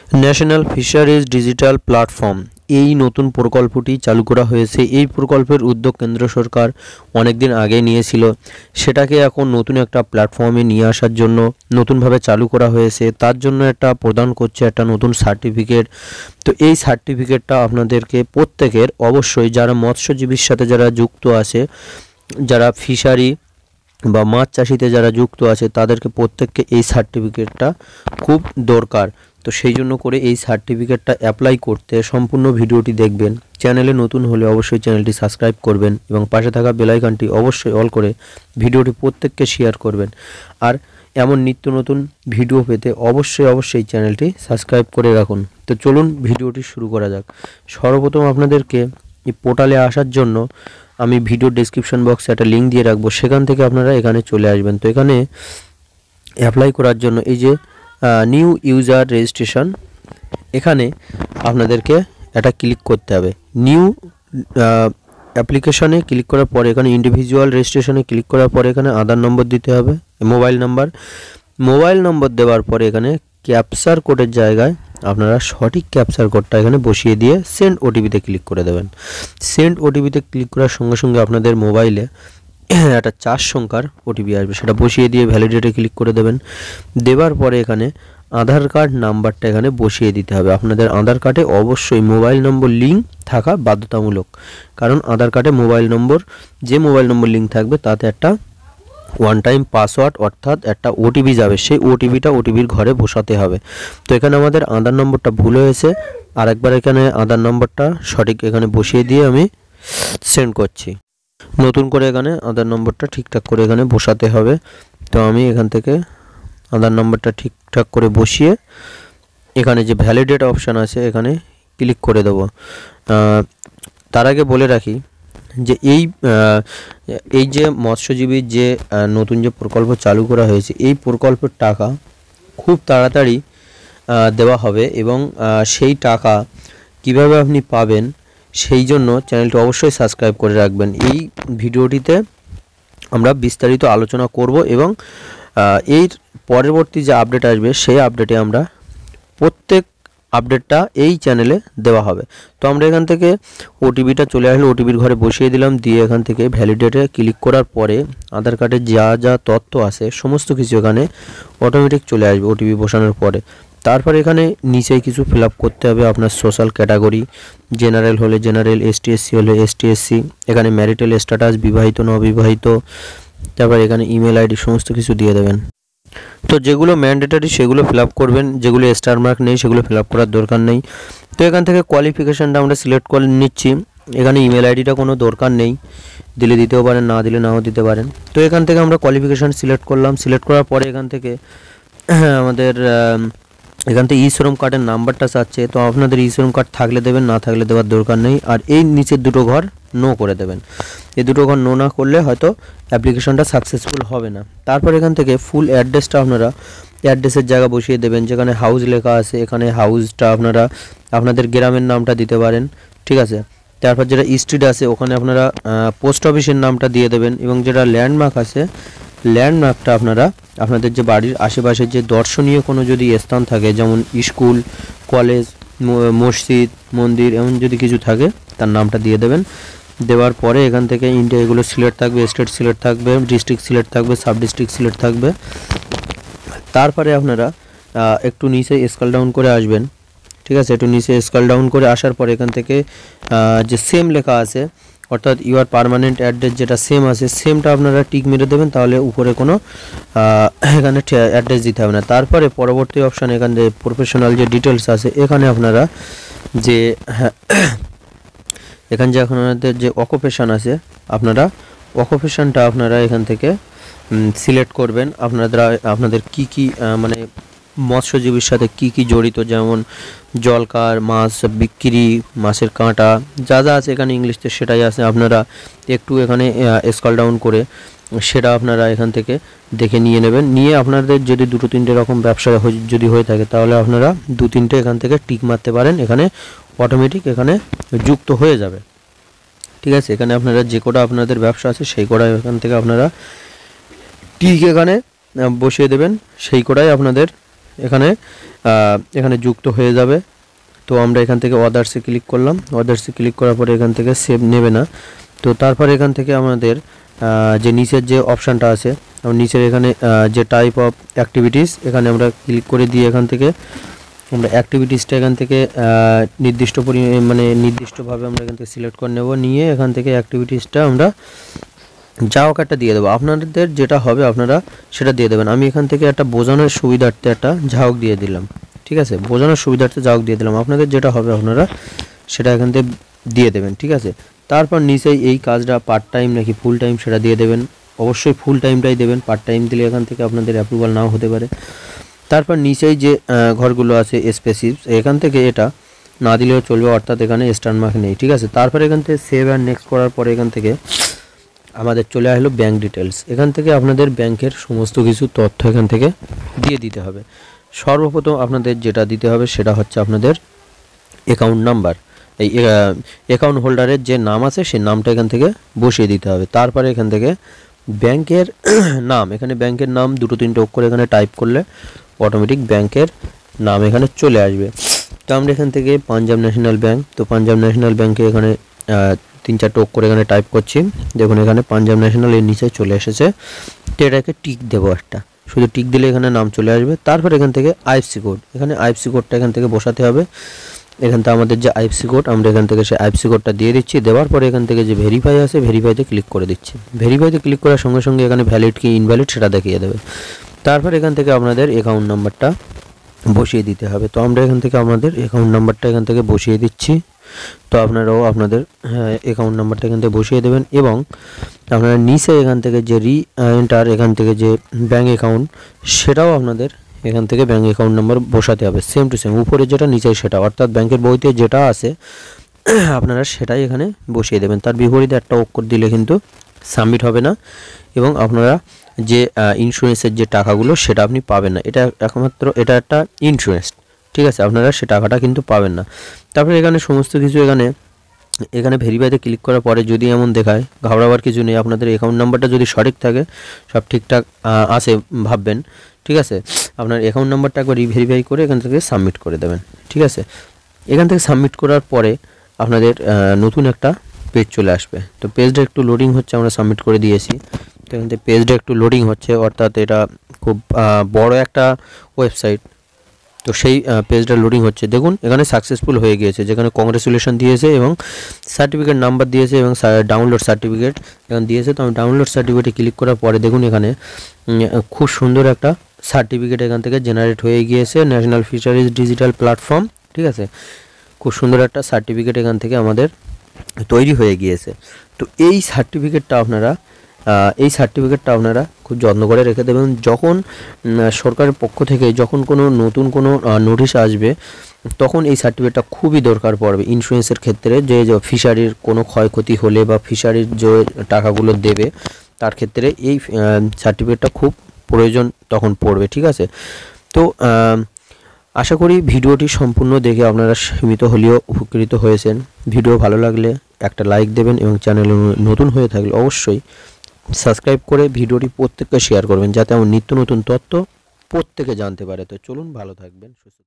National fisheries digital platform এই নতুন প্রকল্পটি চালু করা হয়েছে। এই প্রকল্পের উদ্যোগ কেন্দ্র সরকার অনেকদিন আগে নিয়েছিল, সেটাকে এখন নতুন একটা প্ল্যাটফর্মে নিয়ে আসার জন্য নতুনভাবে চালু করা হয়েছে। তার জন্য একটা প্রদান করছে একটা নতুন সার্টিফিকেট। তো এই সার্টিফিকেটটা আপনাদেরকে প্রত্যেকের অবশ্যই, যারা মৎস্যজীবীর সাথে যারা যুক্ত আছে, যারা ফিশারি বা মাছ চাষিতে যারা যুক্ত আছে, তাদেরকে প্রত্যেককে এই সার্টিফিকেটটা খুব দরকার। তো সেই জন্য করে এই সার্টিফিকেটটা অ্যাপ্লাই করতে সম্পূর্ণ ভিডিওটি দেখবেন। চ্যানেলে নতুন হলে অবশ্যই চ্যানেলটি সাবস্ক্রাইব করবেন এবং পাশে থাকা বেল আইকনটি অবশ্যই অল করে ভিডিওটি প্রত্যেককে শেয়ার করবেন। আর এমন নিত্য নতুন ভিডিও পেতে অবশ্যই চ্যানেলটি সাবস্ক্রাইব করে রাখুন। তো চলুন ভিডিওটি শুরু করা যাক। সর্বপ্রথম আপনাদেরকে এই পোর্টালে আসার জন্য আমি ভিডিও ডেসক্রিপশন বক্সে একটা লিঙ্ক দিয়ে রাখবো, সেখান থেকে আপনারা এখানে চলে আসবেন। তো এখানে অ্যাপ্লাই করার জন্য এই যে নিউ ইউজার রেজিস্ট্রেশন, এখানে আপনাদেরকে এটা ক্লিক করতে হবে। নিউ অ্যাপ্লিকেশনে ক্লিক করার পরে এখানে ইন্ডিভিজুয়াল রেজিস্ট্রেশনে ক্লিক করার পরে এখানে আধার নম্বর দিতে হবে, মোবাইল নম্বর দেওয়ার পরে এখানে ক্যাপচার কোডের জায়গায় আপনারা সঠিক ক্যাপচার কোডটা এখানে বসিয়ে দিয়ে সেন্ড ওটিপিতে ক্লিক করে দেবেন। সেন্ড ওটিপিতে ক্লিক করার সঙ্গে সঙ্গে আপনাদের মোবাইলে একটা 4 সংখ্যার ওটিপি আসবে, সেটা বসিয়ে দিয়ে ভ্যালিডেটে ক্লিক করে দেবেন। দেওয়ার পরে এখানে আধার কার্ড নাম্বারটা এখানে বসিয়ে দিতে হবে। আপনাদের আধার কার্ডে অবশ্যই মোবাইল নম্বর লিঙ্ক থাকা বাধ্যতামূলক, কারণ আধার কার্ডে মোবাইল নম্বর লিঙ্ক থাকবে তাতে একটা ওয়ান টাইম পাসওয়ার্ড অর্থাৎ একটা ওটিপি যাবে, সেই ওটিপির ঘরে বসাতে হবে। তো এখানে আমাদের আধার নম্বরটা ভুল হয়েছে, আরেকবার এখানে আধার নম্বরটা সঠিক এখানে বসিয়ে দিয়ে আমি সেন্ড করছি। নতুন করে এখানে আধার নম্বরটা ঠিকঠাক করে এখানে বসাতে হবে। তো আমি এখান থেকে আধার নম্বরটা ঠিকঠাক করে বসিয়ে এখানে যে ভ্যালিডেট অপশান আছে এখানে ক্লিক করে দেবো। তার আগে বলে রাখি যে এই যে মৎস্যজীবীর যে নতুন যে প্রকল্প চালু করা হয়েছে, এই প্রকল্পের টাকা খুব তাড়াতাড়ি দেওয়া হবে এবং সেই টাকা কিভাবে আপনি পাবেন সেই জন্য চ্যানেলটি অবশ্যই সাবস্ক্রাইব করে রাখবেন। এই ভিডিওটিতে আমরা বিস্তারিত আলোচনা করব এবং এর পরবর্তী যে আপডেট আসবে সেই আপডেটে আমরা প্রত্যেক আপডেটটা এই চ্যানেলে দেওয়া হবে। তো আমরা এখান থেকে ওটিপিটা চলে আসলে ওটিপির ঘরে বসিয়ে দিলাম, দিয়ে এখান থেকে ভ্যালিডেটে ক্লিক করার পরে আধার কার্ডের যা তথ্য আছে সমস্ত কিছু এখানে অটোমেটিক চলে আসবে ওটিপি বসানোর পরে। তারপর এখানে নিচে কিছু ফিল আপ করতে হবে, আপনার সোশ্যাল ক্যাটাগরি, জেনারেল হলে জেনারেল, এসটি এসসি হলে এসটি এসসি, এখানে ম্যারিটাল স্ট্যাটাস, বিবাহিত না অবিবাহিত, তারপর এখানে ইমেল আইডি সমস্ত কিছু দিয়ে দেবেন। তো যেগুলো ম্যান্ডেটরি সেগুলো ফিল আপ করবেন, যেগুলো স্টার মার্ক নেই সেগুলো ফিল আপ করার দরকার নেই। তো এখান থেকে কোয়ালিফিকেশানটা আমরা সিলেক্ট করে নিচ্ছি। এখানে ইমেল আইডিটা কোনো দরকার নেই, দিলে দিতেও পারেন, না দিলে নাও দিতে পারেন। তো এখান থেকে আমরা কোয়ালিফিকেশান সিলেক্ট করলাম। সিলেক্ট করার পরে এখান থেকে আমাদের এখান থেকে ই শ্রম কার্ডের নাম্বারটা চাচ্ছে। তো আপনাদের ই শ্রম কার্ড থাকলে দেবেন, না থাকলে দেওয়ার দরকার নেই। আর এই নিচের দুটো ঘর নো করে দেবেন। এই দুটো ঘর নো না করলে হয়তো অ্যাপ্লিকেশনটা সাকসেসফুল হবে না। তারপর এখান থেকে ফুল অ্যাড্রেসটা আপনারা অ্যাড্রেসের জায়গা বসিয়ে দেবেন, যেখানে হাউস লেখা আছে এখানে হাউসটা আপনারা আপনাদের গ্রামের নামটা দিতে পারেন, ঠিক আছে। তারপর যেটা স্ট্রিট আছে ওখানে আপনারা পোস্ট অফিসের নামটা দিয়ে দেবেন এবং যেটা ল্যান্ডমার্ক আছে ল্যান্ডমার্কটা আপনারা আপনাদের যে বাড়ির আশেপাশে যে দর্শনীয় কোনো যদি স্থান থাকে, যেমন স্কুল, কলেজ, মসজিদ, মন্দির এমন যদি কিছু থাকে তার নামটা দিয়ে দেবেন। দেওয়ার পরে এখান থেকে ইন্ডিয়া এগুলো সিলেক্ট থাকবে, স্টেট সিলেক্ট থাকবে, ডিস্ট্রিক্ট সিলেক্ট থাকবে, সাব ডিস্ট্রিক্ট সিলেক্ট থাকবে। তারপরে আপনারা একটু নিচে স্ক্রল ডাউন করে আসবেন, ঠিক আছে। একটু নিচে স্ক্রল ডাউন করে আসার পরে এখান থেকে যে সেম লেখা আছে অর্থাৎ ইউর পার্মানেন্ট অ্যাড্রেস যেটা সেম আছে সেমটা আপনারা টিক মেরে দেবেন, তাহলে উপরে কোনো এখানে অ্যাড্রেস দিতে হবে না। তারপরে পরবর্তী অপশান এখানে যে প্রফেশনাল যে ডিটেলস আছে এখানে আপনারা যে এখানে যে আপনাদের যে অকুপেশান আছে আপনারা অকুপেশানটা আপনারা এখান থেকে সিলেক্ট করবেন। আপনাদের কি মানে মৎস্যজীবীর সাথে কি জড়িত, যেমন জলকার, মাছ বিক্রি, মাছের কাঁটা যা আছে এখানে ইংলিশে সেটাই আছে। আপনারা একটু এখানে স্ক্রল ডাউন করে সেটা আপনারা এখান থেকে দেখে নিয়ে নেবেন। নিয়ে আপনাদের যদি 2-3টে রকম ব্যবসা যদি হয়ে থাকে তাহলে আপনারা 2-3টে এখান থেকে টিক মারতে পারেন, এখানে অটোমেটিক এখানে যুক্ত হয়ে যাবে, ঠিক আছে। এখানে আপনারা যে কটা আপনাদের ব্যবসা আছে সেই কটা এখান থেকে আপনারা টিক এখানে বসিয়ে দেবেন, সেই কটাই আপনাদের এখানে এখানে যুক্ত হয়ে যাবে। তো আমরা এখান থেকে অদার্সে ক্লিক করলাম, অদার্সে ক্লিক করার পরে এখান থেকে সেভ নেবে না। তো তারপর এখান থেকে আমাদের যে নিচের যে অপশানটা আছে, নিচের এখানে যে টাইপ অফ অ্যাক্টিভিটিস, এখানে আমরা ক্লিক করে দিয়ে এখান থেকে আমরা অ্যাক্টিভিটিসটা এখান থেকে মানে নির্দিষ্টভাবে আমরা এখান থেকে সিলেক্ট করে নেব, নিয়ে এখান থেকে অ্যাক্টিভিটিসটা আমরা যা হোক একটা দিয়ে দেবো। আপনাদের যেটা হবে আপনারা সেটা দিয়ে দেবেন। আমি এখান থেকে একটা বোঝানোর সুবিধার্থে একটা ঝাউক দিয়ে দিলাম, ঠিক আছে, বোঝানোর সুবিধার্থে ঝাউক দিয়ে দিলাম। আপনাদের যেটা হবে আপনারা সেটা এখান থেকে দিয়ে দেবেন, ঠিক আছে। তারপর নিচেই এই কাজটা পার্ট টাইম নাকি ফুল টাইম সেটা দিয়ে দেবেন। অবশ্যই ফুল টাইমটাই দেবেন, পার্ট টাইম দিলে এখান থেকে আপনাদের অ্যাপ্রুভাল নাও হতে পারে। তারপর নিচেই যে ঘরগুলো আছে স্পেসিফিক, এখান থেকে এটা না দিলেও চলবে, অর্থাৎ এখানে স্টার মার্ক নেই, ঠিক আছে। তারপর এখান থেকে সেভ অ্যান্ড নেক্সট করার পরে এখান থেকে আমাদের চলে আসলো ব্যাঙ্ক ডিটেলস। এখান থেকে আপনাদের ব্যাংকের সমস্ত কিছু তথ্য এখান থেকে দিয়ে দিতে হবে। সর্বপ্রথম আপনাদের যেটা দিতে হবে সেটা হচ্ছে আপনাদের অ্যাকাউন্ট নাম্বার। এই অ্যাকাউন্ট হোল্ডারের যে নাম আছে সেই নামটা এখান থেকে বসিয়ে দিতে হবে। তারপরে এখান থেকে ব্যাংকের নাম, এখানে ব্যাংকের নাম 2-3 অক্ষর এখানে টাইপ করলে অটোমেটিক ব্যাংকের নাম এখানে চলে আসবে। তো আমরা এখান থেকে পাঞ্জাব ন্যাশনাল ব্যাংক, তো পাঞ্জাব ন্যাশনাল ব্যাংকে এখানে 3-4 অক্ষর এখানে টাইপ করছি। দেখুন এখানে পাঞ্জাব ন্যাশনাল এর নিচে চলে এসেছে। তো এটাকে টিক দেবো, একটা শুধু টিক দিলে এখানে নাম চলে আসবে। তারপর এখান থেকে আইএফসি কোড, এখানে আইএফসি কোডটা এখান থেকে বসাতে হবে। এখান থেকে আমাদের যে আইএফসি কোড, আমরা এখান থেকে সেই আইএফসি কোডটা দিয়ে দিচ্ছি। দেওয়ার পরে এখান থেকে যে ভেরিফাই আছে ভেরিফাইতে ক্লিক করে দিচ্ছি। ভেরিফাইতে ক্লিক করার সঙ্গে সঙ্গে এখানে ভ্যালিড কি ইনভ্যালিড সেটা দেখিয়ে দেবে। তারপর এখান থেকে আপনাদের অ্যাকাউন্ট নাম্বারটা বসিয়ে দিতে হবে। তো আমরা এখান থেকে আমাদের অ্যাকাউন্ট নাম্বারটা এখান থেকে বসিয়ে দিচ্ছি। তো আপনারাও আপনাদের অ্যাকাউন্ট নাম্বারটা এখান থেকে বসিয়ে দেবেন, এবং আপনারা নিচে এখান থেকে যে এন্টার, এখান থেকে যে ব্যাঙ্ক অ্যাকাউন্ট সেটাও আপনাদের এখান থেকে ব্যাঙ্ক অ্যাকাউন্ট নাম্বার বসাতে হবে, সেম টু সেম উপরে যেটা নিচে সেটা, অর্থাৎ ব্যাংকের বইতে যেটা আছে আপনারা সেটাই এখানে বসিয়ে দেবেন। তার বিপরীতে একটা অক্ষর দিলে কিন্তু সাবমিট হবে না, এবং আপনারা যে ইন্স্যুরেন্সের যে টাকাগুলো সেটা আপনি পাবেন না। এটা একমাত্র এটা একটা ইন্স্যুরেন্স, ঠিক আছে, আপনারা সে টাকাটা কিন্তু পাবেন না। তারপরে এখানে সমস্ত কিছু এখানে ভেরিফাইতে ক্লিক করার পরে যদি এমন দেখায়, ঘাবড়াবার কিছু নেই। আপনাদের অ্যাকাউন্ট নাম্বারটা যদি সঠিক থাকে, সব ঠিকঠাক আসে ভাববেন, ঠিক আছে। আপনার অ্যাকাউন্ট নাম্বারটা একবার রিভেরিফাই করে এখান থেকে সাবমিট করে দেবেন, ঠিক আছে। এখান থেকে সাবমিট করার পরে আপনাদের নতুন একটা পেজ চলে আসবে। তো পেজটা একটু লোডিং হচ্ছে, আমরা সাবমিট করে দিয়েছি। তো এখান থেকে পেজটা একটু লোডিং হচ্ছে, অর্থাৎ এটা খুব বড় একটা ওয়েবসাইট। তো সেই পেজটা লোডিং হচ্ছে। দেখুন এখানে সাকসেসফুল হয়ে গিয়েছে, যেখানে কংগ্রেচুলেশন দিয়েছে এবং সার্টিফিকেট নাম্বার দিয়েছে এবং ডাউনলোড সার্টিফিকেট এখানে দিয়েছে। তো আমি ডাউনলোড সার্টিফিকেটে ক্লিক করার পরে দেখুন এখানে খুব সুন্দর একটা সার্টিফিকেট এখান থেকে জেনারেট হয়ে গিয়েছে, ন্যাশনাল ফিশারিজ ডিজিটাল প্ল্যাটফর্ম, ঠিক আছে। খুব সুন্দর একটা সার্টিফিকেট এখান থেকে আমাদের তৈরি হয়ে গিয়েছে। তো এই সার্টিফিকেটটা আপনারা খুব যত্ন করে রেখে দেবেন। যখন সরকারের পক্ষ থেকে যখন কোনো নতুন কোনো নোটিশ আসবে, তখন এই সার্টিফিকেটটা খুবই দরকার পড়বে ইন্স্যুরেন্সের ক্ষেত্রে। যে ফিশারির কোনো ক্ষয়ক্ষতি হলে বা ফিশারির যে টাকাগুলো দেবে তার ক্ষেত্রে এই সার্টিফিকেটটা খুব প্রয়োজন তখন পড়বে, ঠিক আছে। তো আশা করি ভিডিওটি সম্পূর্ণ দেখে আপনারা সীমিত হলেও উপকৃত হয়েছেন। ভিডিও ভালো লাগলে একটা লাইক দেবেন, এবং চ্যানেলে নতুন হয়ে থাকলে অবশ্যই সাবস্ক্রাইব করে ভিডিওটি প্রত্যেককে শেয়ার করবেন, যাতে আমার নিত্য নতুন তথ্য প্রত্যেকে জানতে পারে। তো চলুন, ভালো থাকবেন, সুস্থ।